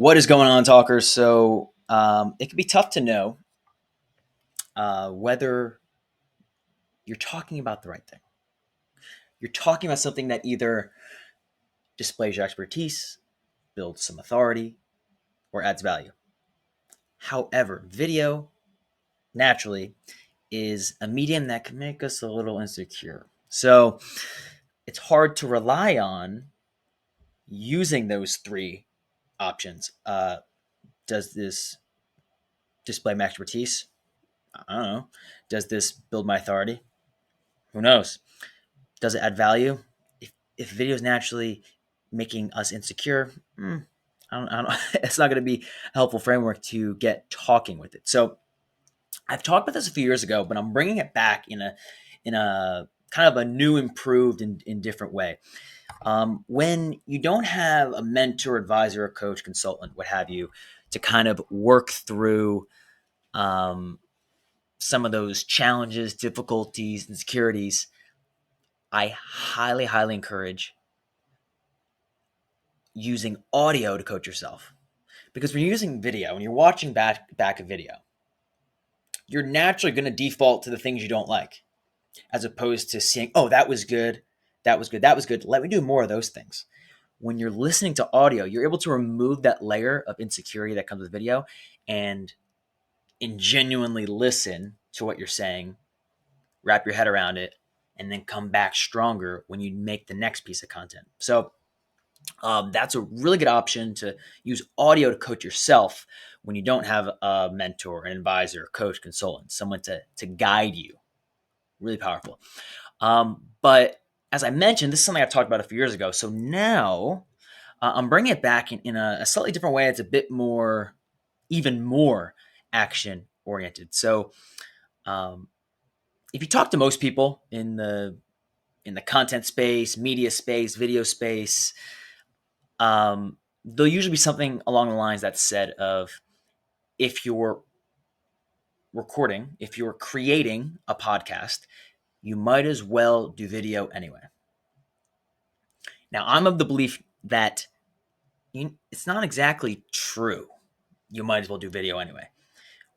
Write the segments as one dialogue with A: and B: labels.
A: What is going on, talkers? It can be tough to know whether you're talking about the right thing. You're talking about something that either displays your expertise, builds some authority, or adds value. However, video naturally is a medium that can make us a little insecure. So it's hard to rely on using those three options. Does this display my expertise? I don't know. Does this build my authority? Who knows? Does it add value? If video is naturally making us insecure, I don't it's not going to be a helpful framework to get talking with it. So I've talked about this a few years ago, but I'm bringing it back in a kind of a new, improved, and different way. When you don't have a mentor, advisor, coach, consultant, what have you, to kind of work through um, some of those challenges, difficulties, insecurities, I highly, highly encourage using audio to coach yourself. Because when you're using video, when you're watching back a video, you're naturally going to default to the things you don't like, as opposed to seeing, oh, that was good, that was good, that was good. Let me do more of those things. When you're listening to audio, you're able to remove that layer of insecurity that comes with video and genuinely listen to what you're saying, wrap your head around it, and then come back stronger when you make the next piece of content. So that's a really good option to use audio to coach yourself when you don't have a mentor, an advisor, a coach, consultant, someone to guide you. Really powerful. But as I mentioned, this is something I talked about a few years ago. So now I'm bringing it back in a slightly different way. It's a bit more, even more action oriented. So um, if you talk to most people in the content space, media space, video space, there'll usually be something along the lines that's said of, if you're recording, if you're creating a podcast, you might as well do video anyway. Now, I'm of the belief that it's not exactly true. You might as well do video anyway.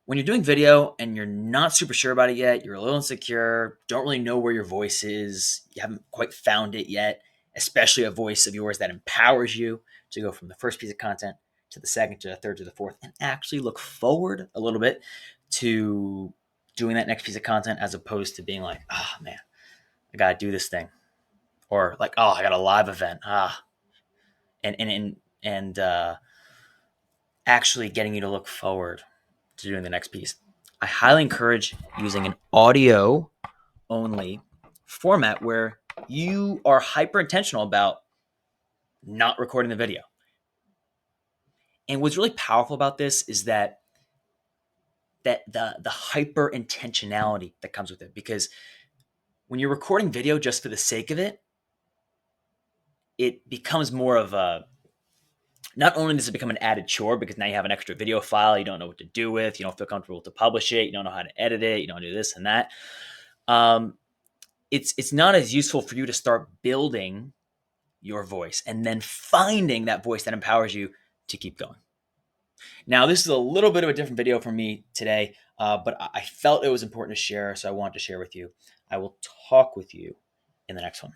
A: When you're doing video and you're not super sure about it yet, you're a little insecure, don't really know where your voice is, you haven't quite found it yet, especially a voice of yours that empowers you to go from the first piece of content to the second, to the third, to the fourth, and actually look forward a little bit to doing that next piece of content, as opposed to being like, oh man, I gotta do this thing. Or like, oh, I got a live event. And actually getting you to look forward to doing the next piece. I highly encourage using an audio only format where you are hyper intentional about not recording the video. And what's really powerful about this is that the hyper intentionality that comes with it. Because when you're recording video just for the sake of it, it becomes more of a, not only does it become an added chore because now you have an extra video file you don't know what to do with, you don't feel comfortable to publish it, you don't know how to edit it, you don't do this and that. It's not as useful for you to start building your voice and then finding that voice that empowers you to keep going. Now, this is a little bit of a different video for me today, but I felt it was important to share, so I wanted to share with you. I will talk with you in the next one.